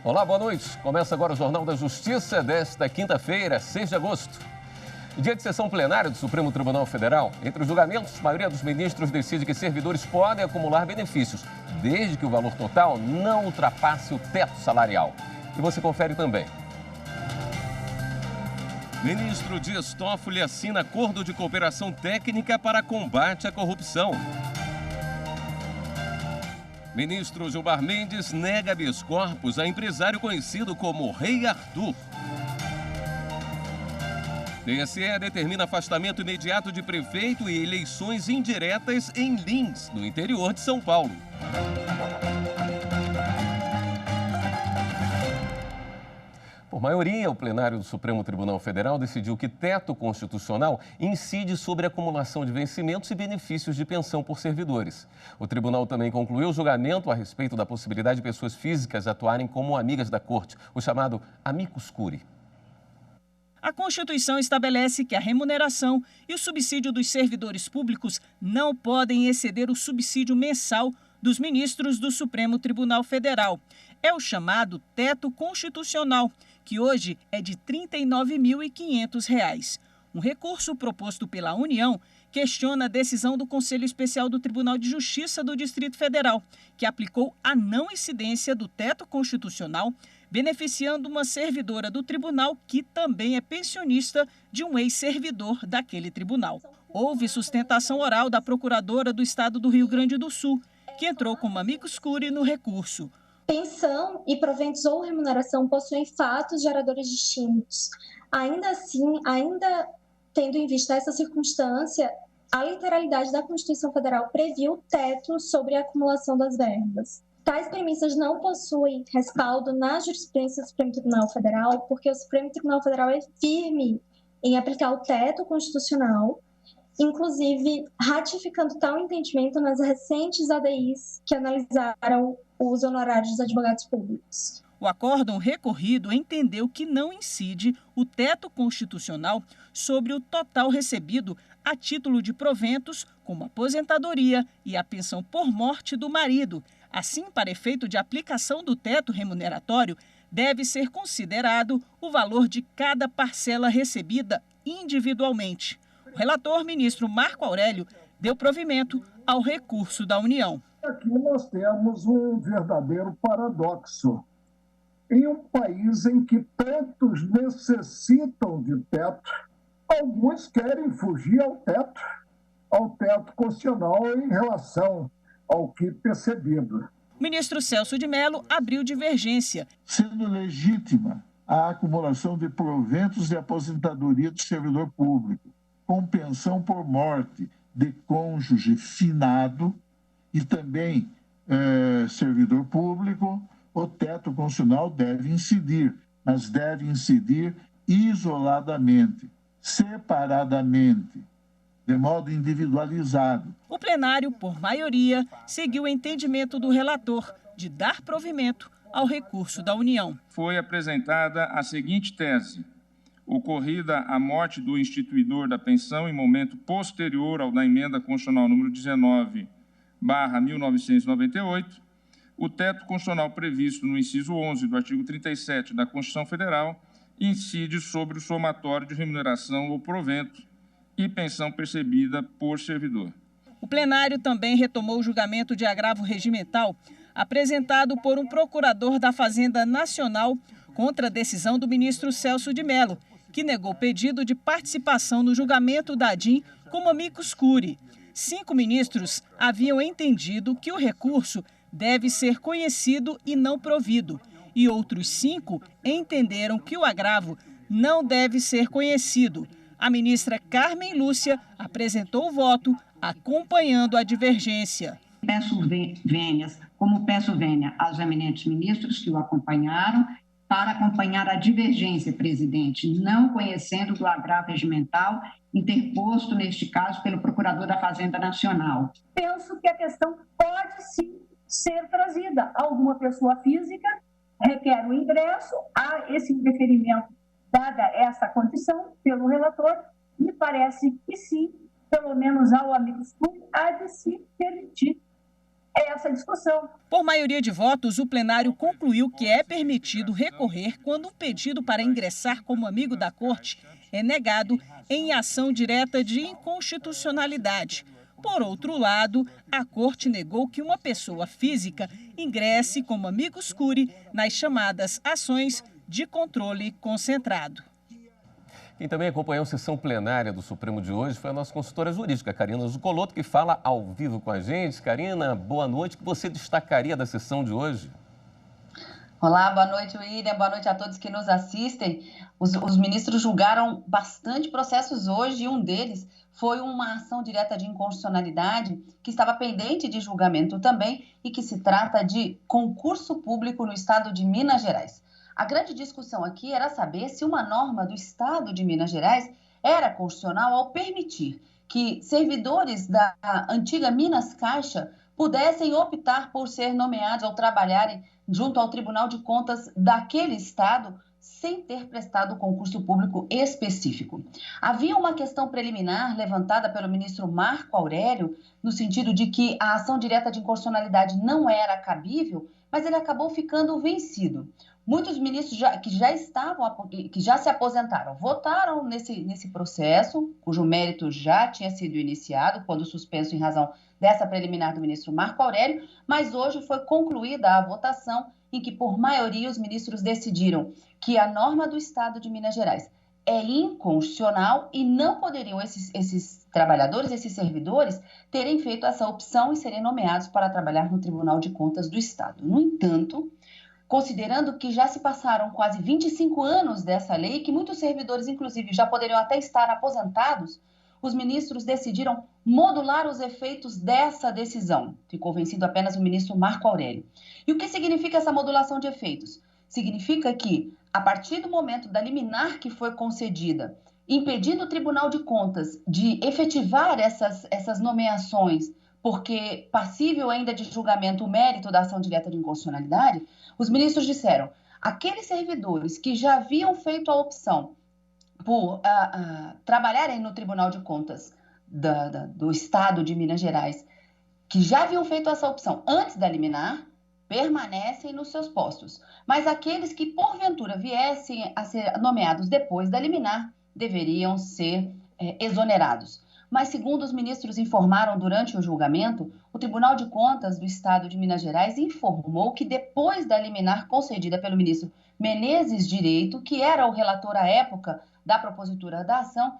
Olá, boa noite. Começa agora o Jornal da Justiça desta quinta-feira, 6 de agosto. Dia de sessão plenária do Supremo Tribunal Federal. Entre os julgamentos, a maioria dos ministros decide que servidores podem acumular benefícios, desde que o valor total não ultrapasse o teto salarial. E você confere também. Ministro Dias Toffoli assina acordo de cooperação técnica para combate à corrupção. Ministro Gilmar Mendes nega habeas corpus a empresário conhecido como Rei Arthur. TSE determina afastamento imediato de prefeito e eleições indiretas em Lins, no interior de São Paulo. Por maioria, o plenário do Supremo Tribunal Federal decidiu que teto constitucional incide sobre a acumulação de vencimentos e benefícios de pensão por servidores. O tribunal também concluiu o julgamento a respeito da possibilidade de pessoas físicas atuarem como amigas da corte, o chamado amicus curiae. A Constituição estabelece que a remuneração e o subsídio dos servidores públicos não podem exceder o subsídio mensal dos ministros do Supremo Tribunal Federal. É o chamado teto constitucional, que hoje é de R$ 39.500. Um recurso proposto pela União questiona a decisão do Conselho Especial do Tribunal de Justiça do Distrito Federal, que aplicou a não incidência do teto constitucional, beneficiando uma servidora do tribunal que também é pensionista de um ex-servidor daquele tribunal. Houve sustentação oral da procuradora do estado do Rio Grande do Sul, que entrou como amicus curiae no recurso. Pensão e proventos ou remuneração possuem fatos geradores distintos. Ainda assim, tendo em vista essa circunstância, a literalidade da Constituição Federal previu teto sobre a acumulação das verbas. Tais premissas não possuem respaldo na jurisprudência do Supremo Tribunal Federal, porque o Supremo Tribunal Federal é firme em aplicar o teto constitucional, inclusive ratificando tal entendimento nas recentes ADIs que analisaram os honorários dos advogados públicos. O acórdão recorrido entendeu que não incide o teto constitucional sobre o total recebido a título de proventos, como aposentadoria e a pensão por morte do marido. Assim, para efeito de aplicação do teto remuneratório, deve ser considerado o valor de cada parcela recebida individualmente. O relator, ministro Marco Aurélio, deu provimento ao recurso da União. Aqui nós temos um verdadeiro paradoxo. Em um país em que tantos necessitam de teto, alguns querem fugir ao teto constitucional em relação ao que percebido. O ministro Celso de Mello abriu divergência. Sendo legítima a acumulação de proventos de aposentadoria do servidor público, com pensão por morte de cônjuge finado e também servidor público, o teto constitucional deve incidir, mas deve incidir isoladamente, separadamente, de modo individualizado. O plenário, por maioria, seguiu o entendimento do relator de dar provimento ao recurso da União. Foi apresentada a seguinte tese: ocorrida a morte do instituidor da pensão em momento posterior ao da emenda constitucional número 19/1998, o teto constitucional previsto no inciso 11 do artigo 37 da Constituição Federal incide sobre o somatório de remuneração ou provento e pensão percebida por servidor. O plenário também retomou o julgamento de agravo regimental apresentado por um procurador da Fazenda Nacional contra a decisão do ministro Celso de Mello, que negou pedido de participação no julgamento da ADIM como amicus curiae. 5 ministros haviam entendido que o recurso deve ser conhecido e não provido, e outros 5 entenderam que o agravo não deve ser conhecido. A ministra Carmen Lúcia apresentou o voto, acompanhando a divergência. Peço vênias, como peço vênia aos eminentes ministros que o acompanharam, para acompanhar a divergência, presidente, não conhecendo do agravo regimental interposto, neste caso, pelo procurador da Fazenda Nacional. Penso que a questão pode sim ser trazida. Alguma pessoa física requer o ingresso, há esse indeferimento dada essa condição pelo relator, me parece que sim, pelo menos ao amicus curiae, há de se permitir essa discussão. Por maioria de votos, o plenário concluiu que é permitido recorrer quando um pedido para ingressar como amigo da corte é negado em ação direta de inconstitucionalidade. Por outro lado, a corte negou que uma pessoa física ingresse como amicus curiae nas chamadas ações de controle concentrado. Quem também acompanhou a sessão plenária do Supremo de hoje foi a nossa consultora jurídica, Karina Zucolotto, que fala ao vivo com a gente. Karina, boa noite. O que você destacaria da sessão de hoje? Olá, boa noite, William. Boa noite a todos que nos assistem. Os ministros julgaram bastante processos hoje e um deles foi uma ação direta de inconstitucionalidade que estava pendente de julgamento também e que se trata de concurso público no estado de Minas Gerais. A grande discussão aqui era saber se uma norma do estado de Minas Gerais era constitucional ao permitir que servidores da antiga Minas Caixa pudessem optar por ser nomeados ou trabalharem junto ao Tribunal de Contas daquele estado sem ter prestado concurso público específico. Havia uma questão preliminar levantada pelo ministro Marco Aurélio, no sentido de que a ação direta de inconstitucionalidade não era cabível, mas ele acabou ficando vencido. Muitos ministros que já se aposentaram votaram nesse processo, cujo mérito já tinha sido iniciado, quando suspenso em razão dessa preliminar do ministro Marco Aurélio, mas hoje foi concluída a votação em que, por maioria, os ministros decidiram que a norma do Estado de Minas Gerais é inconstitucional e não poderiam esses trabalhadores, esses servidores, terem feito essa opção e serem nomeados para trabalhar no Tribunal de Contas do Estado. No entanto, considerando que já se passaram quase 25 anos dessa lei, que muitos servidores, inclusive, já poderiam até estar aposentados, os ministros decidiram modular os efeitos dessa decisão. Ficou vencido apenas o ministro Marco Aurélio. E o que significa essa modulação de efeitos? Significa que, a partir do momento da liminar que foi concedida, impedindo o Tribunal de Contas de efetivar essas nomeações, porque passível ainda de julgamento o mérito da ação direta de inconstitucionalidade, os ministros disseram, aqueles servidores que já haviam feito a opção por trabalharem no Tribunal de Contas do Estado de Minas Gerais, que já haviam feito essa opção antes da liminar, permanecem nos seus postos. Mas aqueles que, porventura, viessem a ser nomeados depois da liminar, deveriam ser exonerados. Mas, segundo os ministros informaram durante o julgamento, o Tribunal de Contas do Estado de Minas Gerais informou que, depois da liminar concedida pelo ministro Menezes Direito, que era o relator à época da propositura da ação,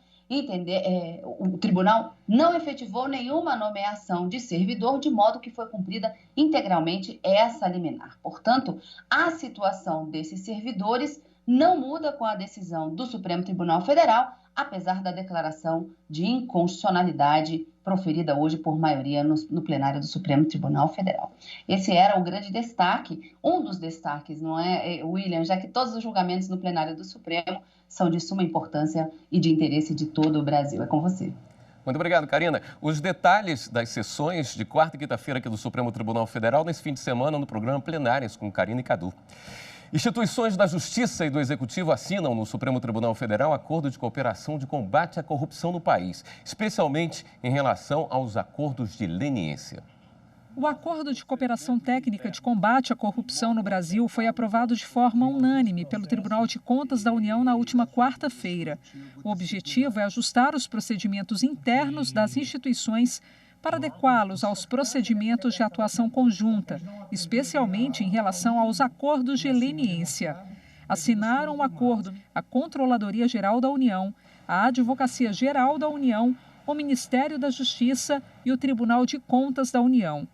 o tribunal não efetivou nenhuma nomeação de servidor, de modo que foi cumprida integralmente essa liminar. Portanto, a situação desses servidores não muda com a decisão do Supremo Tribunal Federal, apesar da declaração de inconstitucionalidade proferida hoje por maioria no plenário do Supremo Tribunal Federal. Esse era o grande destaque, um dos destaques, não é, William? Já que todos os julgamentos no plenário do Supremo são de suma importância e de interesse de todo o Brasil. É com você. Muito obrigado, Karina. Os detalhes das sessões de quarta e quinta-feira aqui do Supremo Tribunal Federal nesse fim de semana no programa Plenárias com Karina e Cadu. Instituições da Justiça e do Executivo assinam no Supremo Tribunal Federal acordo de cooperação de combate à corrupção no país, especialmente em relação aos acordos de leniência. O Acordo de Cooperação Técnica de Combate à Corrupção no Brasil foi aprovado de forma unânime pelo Tribunal de Contas da União na última quarta-feira. O objetivo é ajustar os procedimentos internos das instituições para adequá-los aos procedimentos de atuação conjunta, especialmente em relação aos acordos de leniência. Assinaram o acordo a Controladoria Geral da União, a Advocacia Geral da União, o Ministério da Justiça e o Tribunal de Contas da União.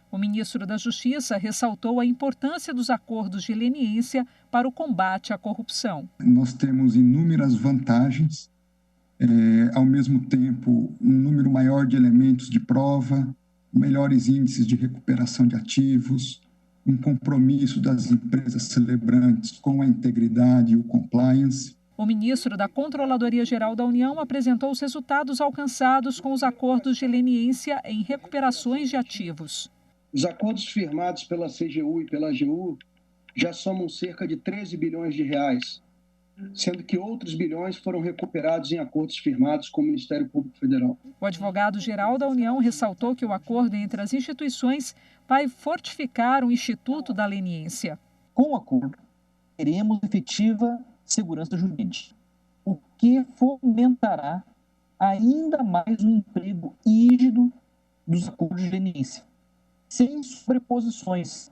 O ministro da Justiça ressaltou a importância dos acordos de leniência para o combate à corrupção. Nós temos inúmeras vantagens, ao mesmo tempo um número maior de elementos de prova, melhores índices de recuperação de ativos, um compromisso das empresas celebrantes com a integridade e o compliance. O ministro da Controladoria Geral da União apresentou os resultados alcançados com os acordos de leniência em recuperações de ativos. Os acordos firmados pela CGU e pela AGU já somam cerca de 13 bilhões de reais, sendo que outros bilhões foram recuperados em acordos firmados com o Ministério Público Federal. O advogado-geral da União ressaltou que o acordo entre as instituições vai fortificar o Instituto da Leniência. Com o acordo, teremos efetiva segurança jurídica, o que fomentará ainda mais o emprego rígido dos acordos de leniência, sem sobreposições,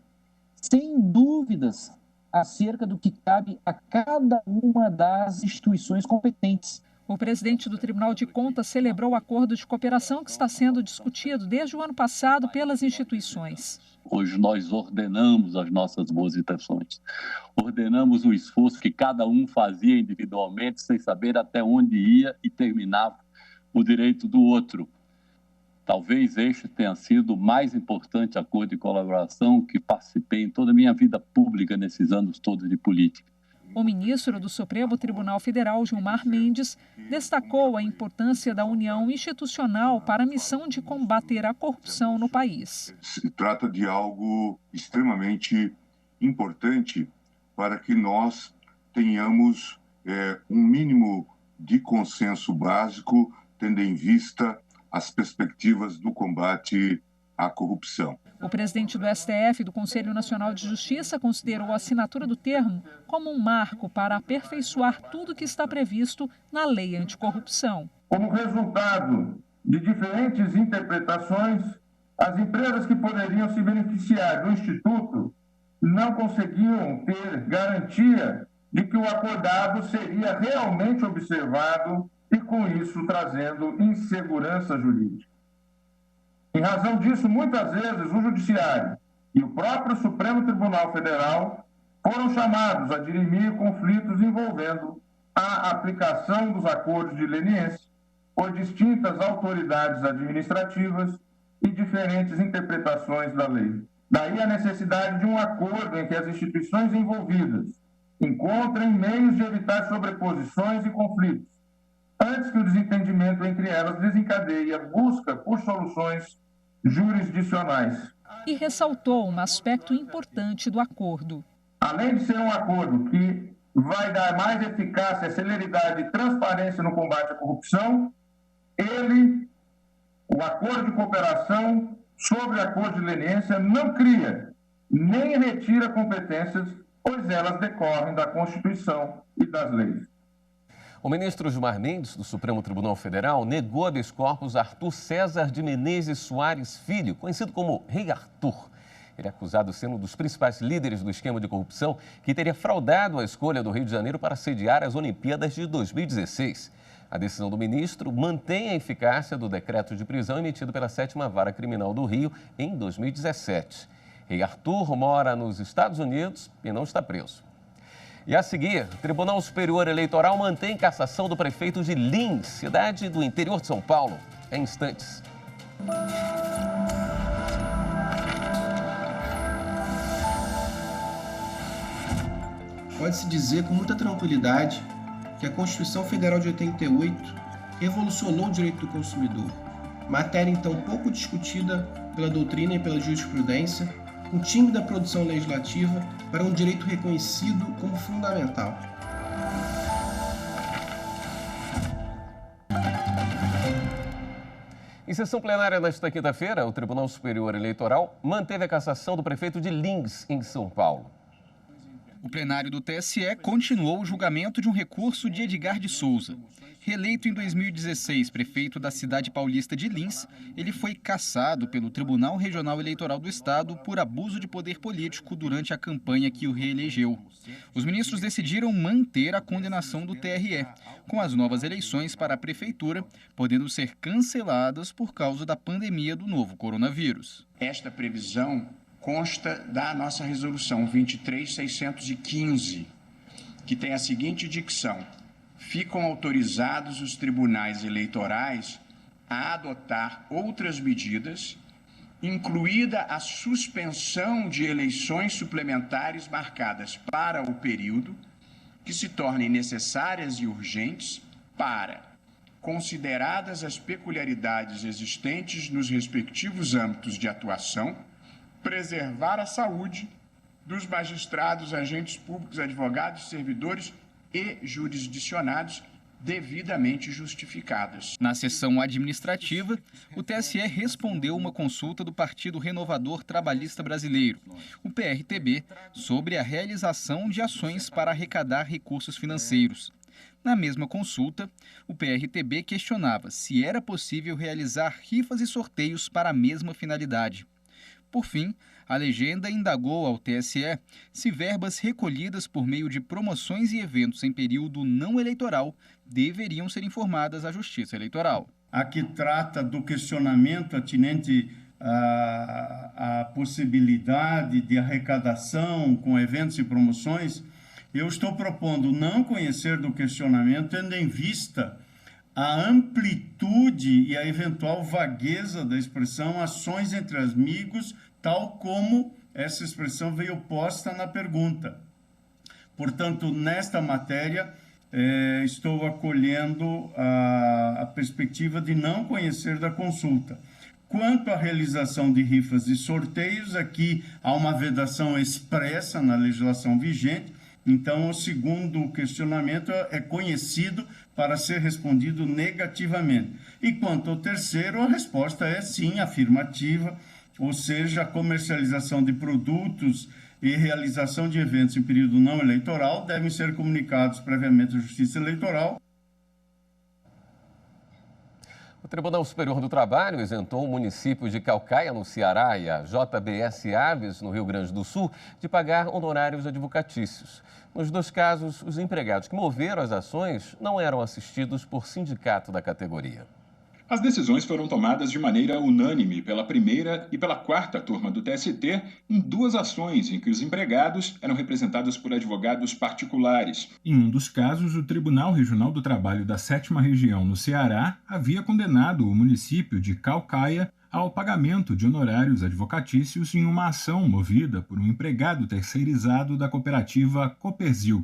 sem dúvidas acerca do que cabe a cada uma das instituições competentes. O presidente do Tribunal de Contas celebrou o acordo de cooperação que está sendo discutido desde o ano passado pelas instituições. Hoje nós ordenamos as nossas boas intenções, ordenamos o esforço que cada um fazia individualmente, sem saber até onde ia e terminava o direito do outro. Talvez este tenha sido o mais importante acordo de colaboração que participei em toda a minha vida pública nesses anos todos de política. O ministro do Supremo Tribunal Federal, Gilmar Mendes, destacou a importância da união institucional para a missão de combater a corrupção no país. Se trata de algo extremamente importante para que nós tenhamos um mínimo de consenso básico, tendo em vista as perspectivas do combate à corrupção. O presidente do STF e do Conselho Nacional de Justiça considerou a assinatura do termo como um marco para aperfeiçoar tudo que está previsto na lei anticorrupção. Como resultado de diferentes interpretações, as empresas que poderiam se beneficiar do Instituto não conseguiam ter garantia de que o acordado seria realmente observado e, com isso, trazendo insegurança jurídica. Em razão disso, muitas vezes, o Judiciário e o próprio Supremo Tribunal Federal foram chamados a dirimir conflitos envolvendo a aplicação dos acordos de leniência por distintas autoridades administrativas e diferentes interpretações da lei. Daí a necessidade de um acordo em que as instituições envolvidas encontrem meios de evitar sobreposições e conflitos, antes que o desentendimento entre elas desencadeie a busca por soluções jurisdicionais. E ressaltou um aspecto importante do acordo. Além de ser um acordo que vai dar mais eficácia, celeridade e transparência no combate à corrupção, o acordo de cooperação sobre acordo de leniência não cria nem retira competências, pois elas decorrem da Constituição e das leis. O ministro Gilmar Mendes, do Supremo Tribunal Federal, negou habeas corpus a Arthur César de Menezes Soares Filho, conhecido como Rei Arthur. Ele é acusado de ser um dos principais líderes do esquema de corrupção que teria fraudado a escolha do Rio de Janeiro para sediar as Olimpíadas de 2016. A decisão do ministro mantém a eficácia do decreto de prisão emitido pela 7ª Vara Criminal do Rio em 2017. Rei Arthur mora nos Estados Unidos e não está preso. E a seguir, o Tribunal Superior Eleitoral mantém cassação do prefeito de Lins, cidade do interior de São Paulo. Em instantes. Pode-se dizer com muita tranquilidade que a Constituição Federal de 88 revolucionou o direito do consumidor, matéria então pouco discutida pela doutrina e pela jurisprudência, com tímida produção legislativa para um direito reconhecido como fundamental. Em sessão plenária nesta quinta-feira, o Tribunal Superior Eleitoral manteve a cassação do prefeito de Lins, em São Paulo. O plenário do TSE continuou o julgamento de um recurso de Edgar de Souza. Reeleito em 2016 prefeito da cidade paulista de Lins, ele foi cassado pelo Tribunal Regional Eleitoral do Estado por abuso de poder político durante a campanha que o reelegeu. Os ministros decidiram manter a condenação do TRE, com as novas eleições para a prefeitura podendo ser canceladas por causa da pandemia do novo coronavírus. Esta previsão consta da nossa resolução 23.615, que tem a seguinte dicção: ficam autorizados os tribunais eleitorais a adotar outras medidas, incluída a suspensão de eleições suplementares marcadas para o período, que se tornem necessárias e urgentes para, consideradas as peculiaridades existentes nos respectivos âmbitos de atuação, preservar a saúde dos magistrados, agentes públicos, advogados, servidores e jurisdicionados devidamente justificadas. Na sessão administrativa, o TSE respondeu uma consulta do Partido Renovador Trabalhista Brasileiro, o PRTB, sobre a realização de ações para arrecadar recursos financeiros. Na mesma consulta, o PRTB questionava se era possível realizar rifas e sorteios para a mesma finalidade. Por fim, a legenda indagou ao TSE se verbas recolhidas por meio de promoções e eventos em período não eleitoral deveriam ser informadas à Justiça Eleitoral. A que trata do questionamento atinente à possibilidade de arrecadação com eventos e promoções, eu estou propondo não conhecer do questionamento, tendo em vista a amplitude e a eventual vagueza da expressão ações entre amigos, tal como essa expressão veio posta na pergunta. Portanto, nesta matéria, estou acolhendo a perspectiva de não conhecer da consulta. Quanto à realização de rifas e sorteios, aqui há uma vedação expressa na legislação vigente, então o segundo questionamento é conhecido para ser respondido negativamente. E quanto ao terceiro, a resposta é sim, afirmativa, ou seja, a comercialização de produtos e realização de eventos em período não eleitoral devem ser comunicados previamente à Justiça Eleitoral. O Tribunal Superior do Trabalho isentou o município de Caucaia, no Ceará, e a JBS Aves, no Rio Grande do Sul, de pagar honorários advocatícios. Nos dois casos, os empregados que moveram as ações não eram assistidos por sindicato da categoria. As decisões foram tomadas de maneira unânime pela primeira e pela quarta turma do TST em duas ações em que os empregados eram representados por advogados particulares. Em um dos casos, o Tribunal Regional do Trabalho da 7ª Região, no Ceará, havia condenado o município de Caucaia ao pagamento de honorários advocatícios em uma ação movida por um empregado terceirizado da cooperativa Coperzil.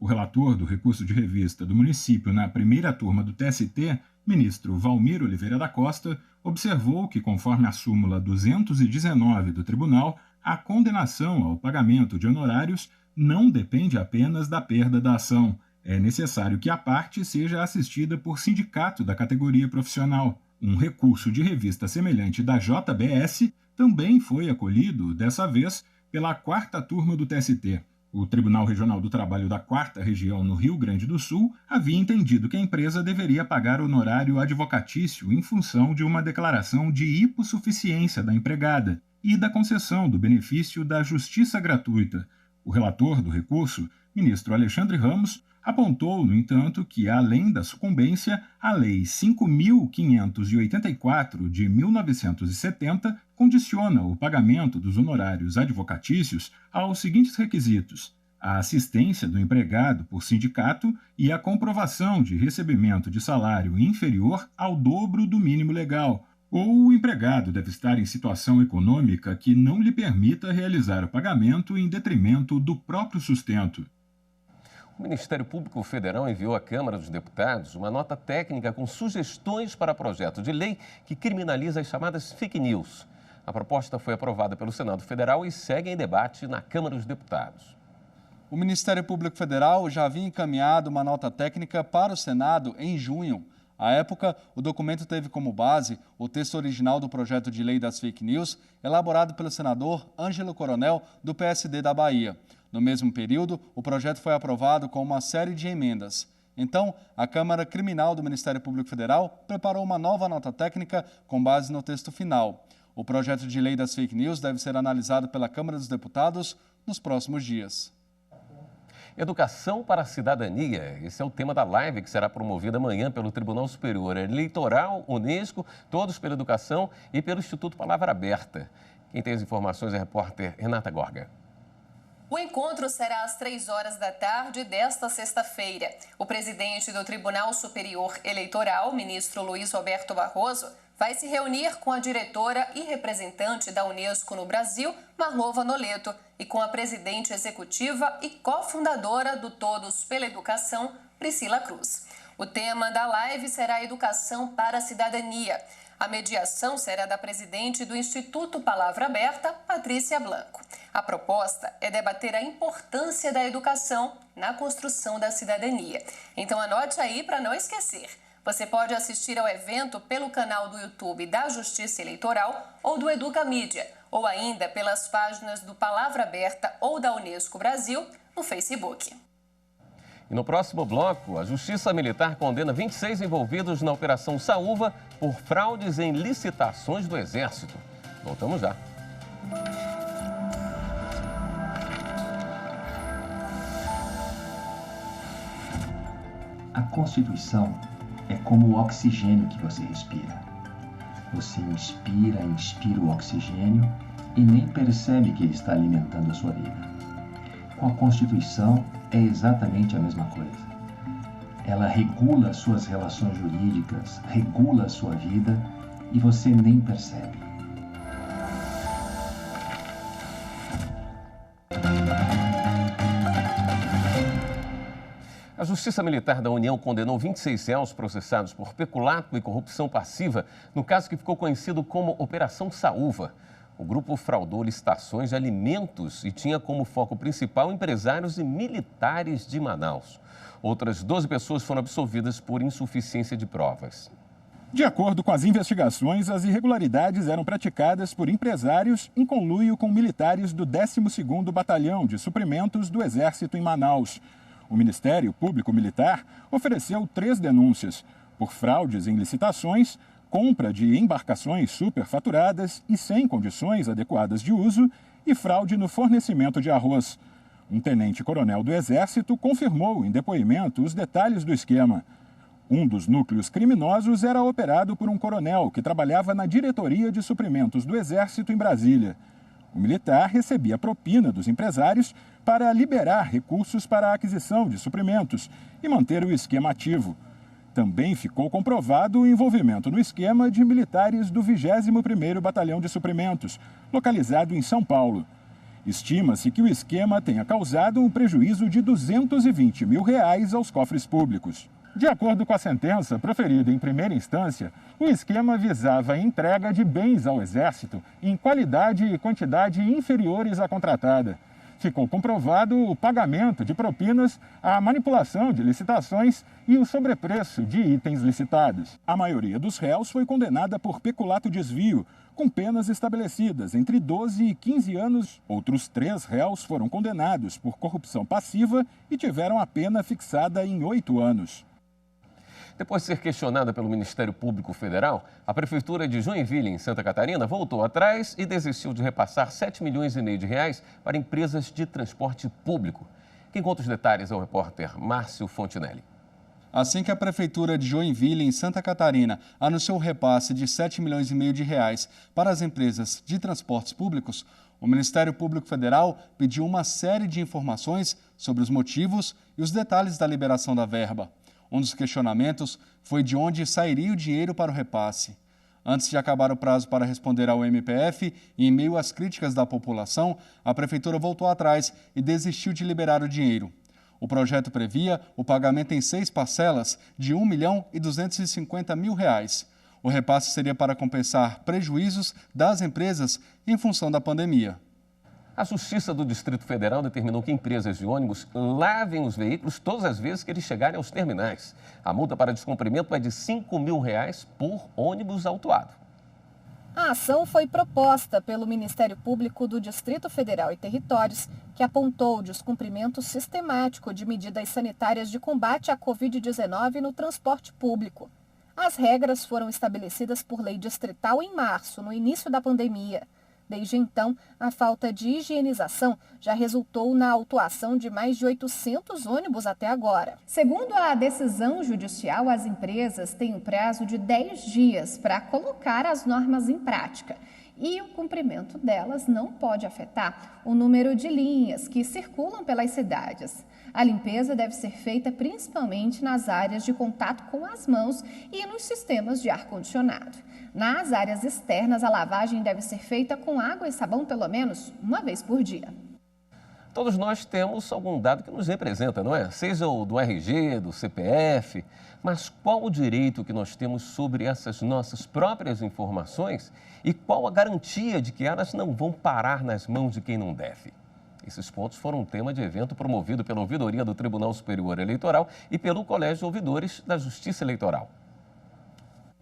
O relator do recurso de revista do município na primeira turma do TST, ministro Valmir Oliveira da Costa, observou que, conforme a súmula 219 do tribunal, a condenação ao pagamento de honorários não depende apenas da perda da ação. É necessário que a parte seja assistida por sindicato da categoria profissional. Um recurso de revista semelhante da JBS também foi acolhido, dessa vez, pela quarta turma do TST. O Tribunal Regional do Trabalho da 4ª Região, no Rio Grande do Sul, havia entendido que a empresa deveria pagar honorário advocatício em função de uma declaração de hipossuficiência da empregada e da concessão do benefício da justiça gratuita. O relator do recurso, ministro Alexandre Ramos, apontou, no entanto, que, além da sucumbência, a Lei 5.584 de 1970 condiciona o pagamento dos honorários advocatícios aos seguintes requisitos: a assistência do empregado por sindicato e a comprovação de recebimento de salário inferior ao dobro do mínimo legal, ou o empregado deve estar em situação econômica que não lhe permita realizar o pagamento em detrimento do próprio sustento. O Ministério Público Federal enviou à Câmara dos Deputados uma nota técnica com sugestões para projeto de lei que criminaliza as chamadas fake news. A proposta foi aprovada pelo Senado Federal e segue em debate na Câmara dos Deputados. O Ministério Público Federal já havia encaminhado uma nota técnica para o Senado em junho. À época, o documento teve como base o texto original do projeto de lei das fake news, elaborado pelo senador Ângelo Coronel, do PSD da Bahia. No mesmo período, o projeto foi aprovado com uma série de emendas. Então, a Câmara Criminal do Ministério Público Federal preparou uma nova nota técnica com base no texto final. O projeto de lei das fake news deve ser analisado pela Câmara dos Deputados nos próximos dias. Educação para a cidadania. Esse é o tema da live que será promovida amanhã pelo Tribunal Superior Eleitoral, Unesco, Todos pela Educação e pelo Instituto Palavra Aberta. Quem tem as informações é a repórter Renata Gorga. O encontro será às 15h desta sexta-feira. O presidente do Tribunal Superior Eleitoral, ministro Luiz Roberto Barroso, vai se reunir com a diretora e representante da Unesco no Brasil, Marlova Noleto, e com a presidente executiva e cofundadora do Todos pela Educação, Priscila Cruz. O tema da live será Educação para a Cidadania. A mediação será da presidente do Instituto Palavra Aberta, Patrícia Blanco. A proposta é debater a importância da educação na construção da cidadania. Então anote aí para não esquecer. Você pode assistir ao evento pelo canal do YouTube da Justiça Eleitoral ou do Educa Mídia, ou ainda pelas páginas do Palavra Aberta ou da Unesco Brasil no Facebook. E no próximo bloco, a Justiça Militar condena 26 envolvidos na Operação Saúva por fraudes em licitações do Exército. Voltamos já. A Constituição é como o oxigênio que você respira. Você inspira o oxigênio e nem percebe que ele está alimentando a sua vida. Com a Constituição é exatamente a mesma coisa. Ela regula suas relações jurídicas, regula a sua vida e você nem percebe. A Justiça Militar da União condenou 26 réus processados por peculato e corrupção passiva no caso que ficou conhecido como Operação Saúva. O grupo fraudou licitações de alimentos e tinha como foco principal empresários e militares de Manaus. Outras 12 pessoas foram absolvidas por insuficiência de provas. De acordo com as investigações, as irregularidades eram praticadas por empresários em conluio com militares do 12º Batalhão de Suprimentos do Exército em Manaus. O Ministério Público Militar ofereceu 3 denúncias por fraudes em licitações, compra de embarcações superfaturadas e sem condições adequadas de uso e fraude no fornecimento de arroz. Um tenente-coronel do Exército confirmou em depoimento os detalhes do esquema. Um dos núcleos criminosos era operado por um coronel que trabalhava na Diretoria de Suprimentos do Exército em Brasília. O militar recebia propina dos empresários para liberar recursos para a aquisição de suprimentos e manter o esquema ativo. Também ficou comprovado o envolvimento no esquema de militares do 21º Batalhão de Suprimentos, localizado em São Paulo. Estima-se que o esquema tenha causado um prejuízo de R$220 mil aos cofres públicos. De acordo com a sentença proferida em primeira instância, o esquema visava a entrega de bens ao Exército em qualidade e quantidade inferiores à contratada. Ficou comprovado o pagamento de propinas, a manipulação de licitações e o sobrepreço de itens licitados. A maioria dos réus foi condenada por peculato-desvio, com penas estabelecidas entre 12 e 15 anos. Outros 3 réus foram condenados por corrupção passiva e tiveram a pena fixada em 8 anos. Depois de ser questionada pelo Ministério Público Federal, a Prefeitura de Joinville, em Santa Catarina, voltou atrás e desistiu de repassar R$7,5 milhões para empresas de transporte público. Quem conta os detalhes é o repórter Márcio Fontinelli. Assim que a Prefeitura de Joinville, em Santa Catarina, anunciou o repasse de R$7,5 milhões para as empresas de transportes públicos, o Ministério Público Federal pediu uma série de informações sobre os motivos e os detalhes da liberação da verba. Um dos questionamentos foi de onde sairia o dinheiro para o repasse. Antes de acabar o prazo para responder ao MPF e em meio às críticas da população, a Prefeitura voltou atrás e desistiu de liberar o dinheiro. O projeto previa o pagamento em 6 parcelas de R$1.250.000. O repasse seria para compensar prejuízos das empresas em função da pandemia. A Justiça do Distrito Federal determinou que empresas de ônibus lavem os veículos todas as vezes que eles chegarem aos terminais. A multa para descumprimento é de R$5 mil por ônibus autuado. A ação foi proposta pelo Ministério Público do Distrito Federal e Territórios, que apontou o descumprimento sistemático de medidas sanitárias de combate à Covid-19 no transporte público. As regras foram estabelecidas por lei distrital em março, no início da pandemia. Desde então, a falta de higienização já resultou na autuação de mais de 800 ônibus até agora. Segundo a decisão judicial, as empresas têm um prazo de 10 dias para colocar as normas em prática. E o cumprimento delas não pode afetar o número de linhas que circulam pelas cidades. A limpeza deve ser feita principalmente nas áreas de contato com as mãos e nos sistemas de ar-condicionado. Nas áreas externas, a lavagem deve ser feita com água e sabão pelo menos uma vez por dia. Todos nós temos algum dado que nos representa, não é? Seja o do RG, do CPF, mas qual o direito que nós temos sobre essas nossas próprias informações e qual a garantia de que elas não vão parar nas mãos de quem não deve? Esses pontos foram tema de evento promovido pela Ouvidoria do Tribunal Superior Eleitoral e pelo Colégio de Ouvidores da Justiça Eleitoral.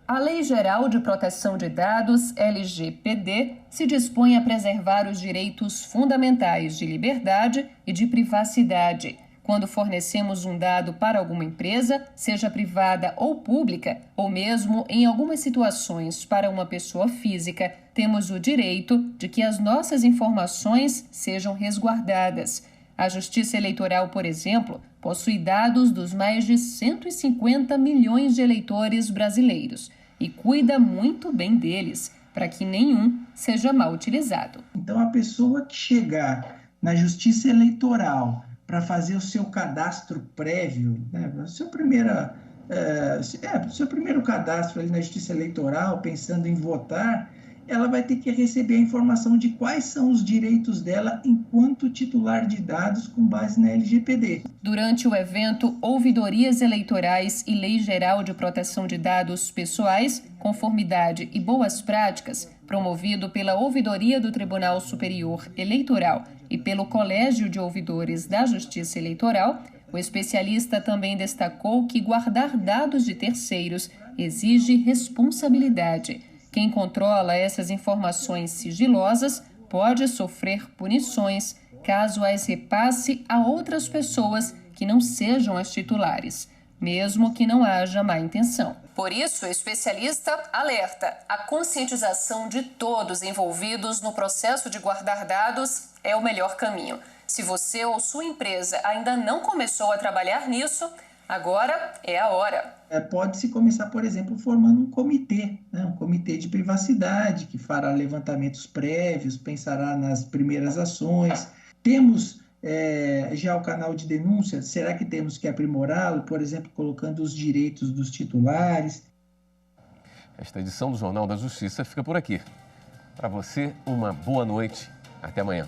A Lei Geral de Proteção de Dados, LGPD, se dispõe a preservar os direitos fundamentais de liberdade e de privacidade. Quando fornecemos um dado para alguma empresa, seja privada ou pública, ou mesmo em algumas situações para uma pessoa física, temos o direito de que as nossas informações sejam resguardadas. A Justiça Eleitoral, por exemplo, possui dados dos mais de 150 milhões de eleitores brasileiros e cuida muito bem deles, para que nenhum seja mal utilizado. Então, a pessoa que chegar na Justiça Eleitoral para fazer o seu cadastro prévio, né, o seu primeiro cadastro ali na Justiça Eleitoral, pensando em votar, ela vai ter que receber a informação de quais são os direitos dela enquanto titular de dados com base na LGPD. Durante o evento Ouvidorias Eleitorais e Lei Geral de Proteção de Dados Pessoais, Conformidade e Boas Práticas, promovido pela Ouvidoria do Tribunal Superior Eleitoral e pelo Colégio de Ouvidores da Justiça Eleitoral, o especialista também destacou que guardar dados de terceiros exige responsabilidade. Quem controla essas informações sigilosas pode sofrer punições caso as repasse a outras pessoas que não sejam as titulares, mesmo que não haja má intenção. Por isso, o especialista alerta: a conscientização de todos envolvidos no processo de guardar dados é o melhor caminho. Se você ou sua empresa ainda não começou a trabalhar nisso, agora é a hora. Pode-se começar, por exemplo, formando um comitê, né? Um comitê de privacidade, que fará levantamentos prévios, pensará nas primeiras ações. Temos já o canal de denúncia, será que temos que aprimorá-lo, por exemplo, colocando os direitos dos titulares? Esta edição do Jornal da Justiça fica por aqui. Para você, uma boa noite. Até amanhã.